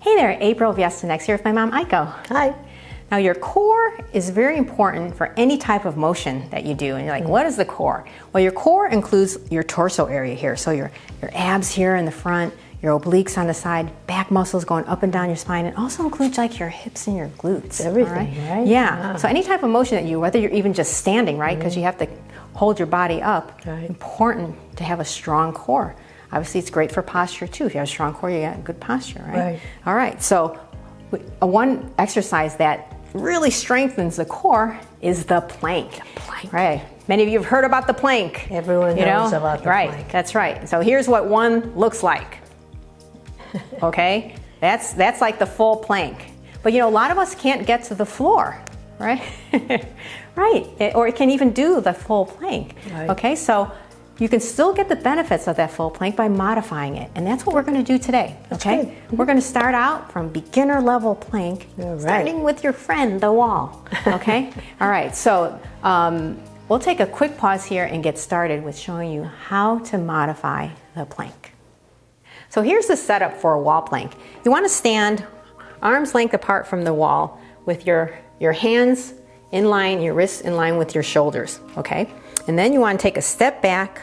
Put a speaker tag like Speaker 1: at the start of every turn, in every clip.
Speaker 1: Hey there, April Viestanex here with my mom, Aiko.
Speaker 2: Hi.
Speaker 1: Now your core is very important for any type of motion that you do. And you're like, what is the core? Well, your core includes your torso area here. So your abs here in the front, your obliques on the side, back muscles going up and down your spine. It also includes like your hips and your glutes.
Speaker 2: Everything, right?
Speaker 1: Yeah. So any type of motion that you, whether you're even just standing, right? Because you have to hold your body up.
Speaker 2: Right.
Speaker 1: Important to have a strong core. Obviously, it's great for posture too. If you have a strong core, you got good posture, right?
Speaker 2: Right.
Speaker 1: All right. So one exercise that really strengthens the core is the plank. Right. Many of you have heard about the plank.
Speaker 2: Everyone knows about the
Speaker 1: right.
Speaker 2: plank.
Speaker 1: That's right. So here's what one looks like. Okay? That's like the full plank. But you know, a lot of us can't get to the floor, right? Right. Or it can even do the full plank.
Speaker 2: Right.
Speaker 1: Okay? So you can still get the benefits of that full plank by modifying it. And that's what we're going to do today. Okay? We're going to start out from beginner level plank, starting with your friend, the wall. Okay? All right. So we'll take a quick pause here and get started with showing you how to modify the plank. So here's the setup for a wall plank. You want to stand arm's length apart from the wall with your hands in line, your wrists in line with your shoulders. Okay? And then you want to take a step back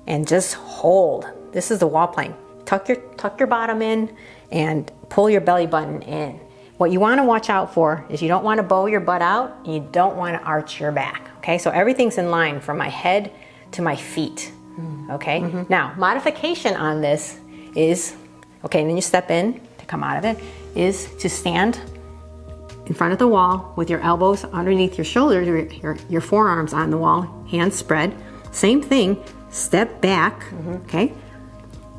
Speaker 1: and just hold. This is the wall plank. Tuck your bottom in and pull your belly button in. What you want to watch out for is you don't want to bow your butt out, and you don't want to arch your back. Okay, so everything's in line from my head to my feet. Okay, now modification on this is, okay, and then you step in to come out of it, is to stand in front of the wall with your elbows underneath your shoulders, your forearms on the wall, hands spread. Same thing, step back, okay?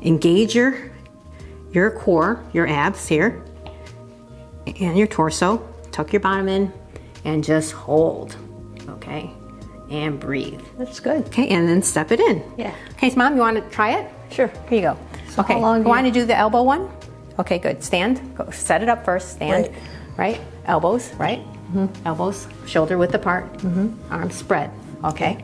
Speaker 1: Engage your core, your abs here, and your torso. Tuck your bottom in and just hold, okay? And breathe.
Speaker 2: That's good.
Speaker 1: Okay, and then step it in.
Speaker 2: Yeah.
Speaker 1: Okay, so Mom, you want to try it?
Speaker 2: Sure.
Speaker 1: Here you go.
Speaker 2: So
Speaker 1: okay,
Speaker 2: how long
Speaker 1: you want to do the elbow one? Okay, good. Stand. Go. Set it up first. Stand. Right. Elbows. Right. Elbows shoulder width apart. Arms spread. Okay.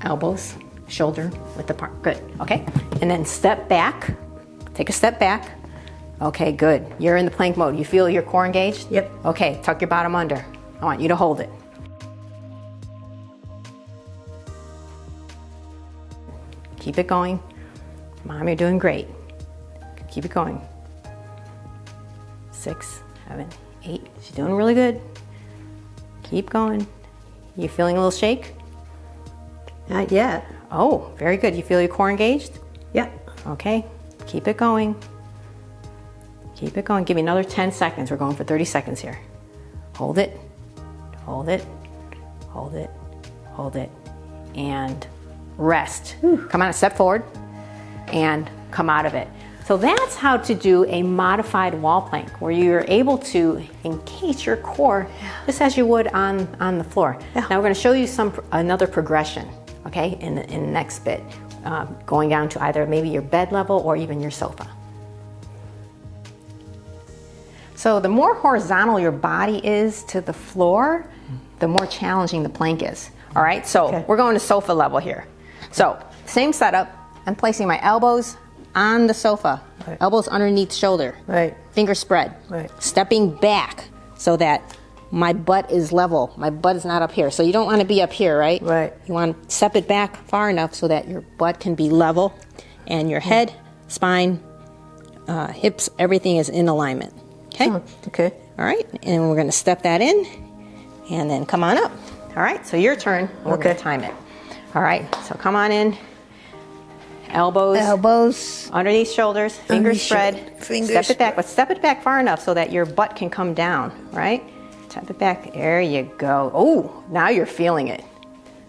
Speaker 1: Elbows shoulder width apart. Good. Okay. And then step back. Take a step back. Okay. Good. You're in the plank mode. You feel your core engaged?
Speaker 2: Yep.
Speaker 1: Okay. Tuck your bottom under. I want you to hold it. Keep it going. Mom, you're doing great. Keep it going. 6, 7, 8. She's doing really good. Keep going. You feeling a little shake?
Speaker 2: Not yet.
Speaker 1: Oh, very good. You feel your core engaged?
Speaker 2: Yep.
Speaker 1: Okay. Keep it going. Keep it going. Give me another 10 seconds. We're going for 30 seconds here. Hold it. Hold it. Hold it. Hold it. And rest. Come on, step forward and come out of it. So that's how to do a modified wall plank, where you're able to engage your core just as you would on the floor. Now we're going to show you another progression, okay, in the next bit, going down to either maybe your bed level or even your sofa. So the more horizontal your body is to the floor, the more challenging the plank is. All right, so we're going to sofa level here. So same setup. I'm placing my elbows on the sofa, elbows underneath shoulder, fingers spread, stepping back so that my butt is level. My butt is not up here. So you don't want to be up here, right?
Speaker 2: Right.
Speaker 1: You want to step it back far enough so that your butt can be level and your head, spine, hips, everything is in alignment. Okay?
Speaker 2: Okay.
Speaker 1: All right, and we're going to step that in and then come on up. All right, so your turn. We're going to time it. All right, so come on in. Elbows underneath shoulders, fingers spread. Step it back, but step it back far enough so that your butt can come down, right? Step it back. There you go. Oh, now you're feeling it.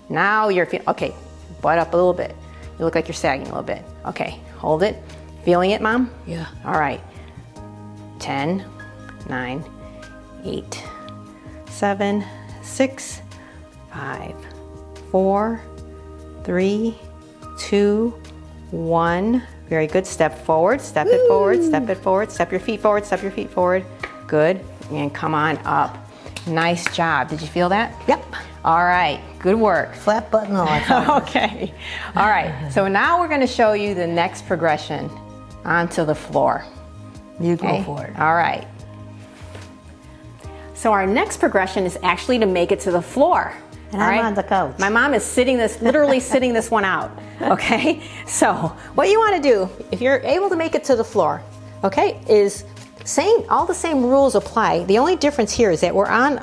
Speaker 1: Now you're feeling, okay, butt up a little bit. You look like you're sagging a little bit. Okay, hold it. Feeling it, Mom?
Speaker 2: Yeah.
Speaker 1: All right. 10, 9, 8, 7, 6, 5, 4, 3, 2, 1. Very good. Step forward, step it forward, step it forward, step your feet forward, step your feet forward. Good. And come on up. Nice job. Did you feel that?
Speaker 2: Yep.
Speaker 1: All right. Good work.
Speaker 2: Flat button on.
Speaker 1: Okay. All right. So now we're going to show you the next progression onto the floor.
Speaker 2: You go for it.
Speaker 1: All right. So our next progression is actually to make it to the floor.
Speaker 2: And
Speaker 1: all
Speaker 2: I'm
Speaker 1: right?
Speaker 2: on the couch.
Speaker 1: My mom is literally sitting this one out, okay? So what you want to do, if you're able to make it to the floor, okay, is all the same rules apply. The only difference here is that we're on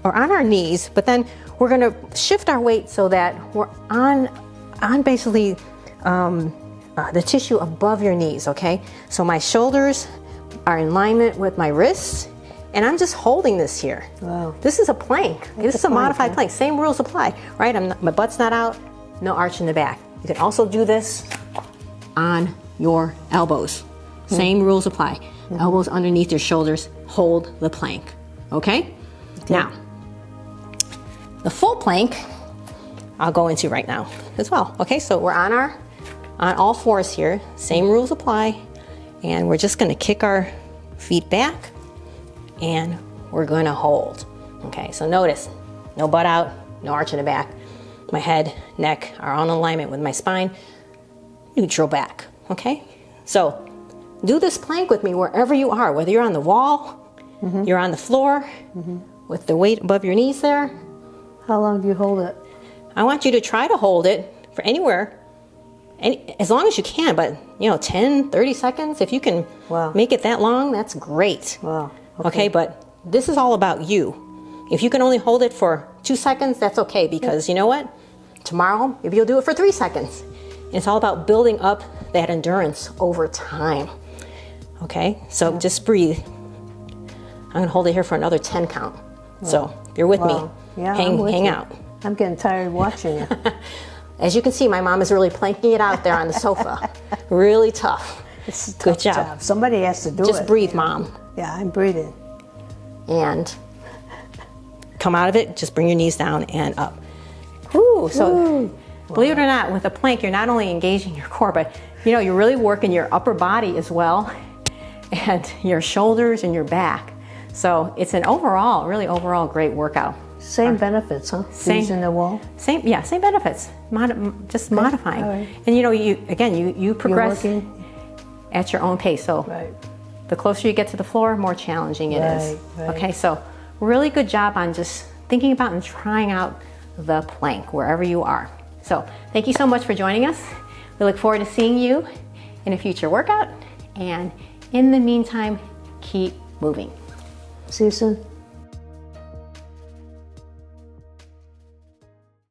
Speaker 1: our knees, but then we're going to shift our weight so that we're on basically the tissue above your knees, okay? So my shoulders are in alignment with my wrists, and I'm just holding this here.
Speaker 2: Wow.
Speaker 1: This is a plank. This is a modified plank. Same rules apply, right? My butt's not out, no arch in the back. You can also do this on your elbows. Same rules apply. Elbows underneath your shoulders, hold the plank, okay? Now, the full plank, I'll go into right now as well. Okay, so we're on all fours here. Same rules apply. And we're just gonna kick our feet back and we're gonna hold. Okay, so notice, no butt out, no arch in the back. My head, neck are on alignment with my spine, neutral back, okay? So do this plank with me wherever you are, whether you're on the wall, you're on the floor, with the weight above your knees there.
Speaker 2: How long do you hold it?
Speaker 1: I want you to try to hold it for anywhere, as long as you can, but 10, 30 seconds. If you can make it that long, that's great.
Speaker 2: Wow.
Speaker 1: Okay, but this is all about you. If you can only hold it for 2 seconds, that's okay, because you know what? Tomorrow, maybe you'll do it for 3 seconds. It's all about building up that endurance over time. Okay, so just breathe. I'm gonna hold it here for another 10 count. So if you're with me, hang out.
Speaker 2: I'm getting tired watching it.
Speaker 1: As you can see, my mom is really planking it out there on the sofa. Really tough.
Speaker 2: It's a tough
Speaker 1: Good job.
Speaker 2: Somebody has to do it.
Speaker 1: Just breathe, Mom.
Speaker 2: Yeah, I'm breathing.
Speaker 1: And come out of it, just bring your knees down and up. Whew, so believe it or not, with a plank, you're not only engaging your core, but you're really working your upper body as well, and your shoulders and your back. So it's an really overall great workout.
Speaker 2: Same benefits, huh? Using the wall?
Speaker 1: Same benefits. Just modifying.
Speaker 2: Right.
Speaker 1: And you progress at your own pace. So the closer you get to the floor, more challenging it is.
Speaker 2: Right.
Speaker 1: Okay, so really good job on just thinking about and trying out the plank wherever you are. So thank you so much for joining us. We look forward to seeing you in a future workout. And in the meantime, keep moving.
Speaker 2: See you soon.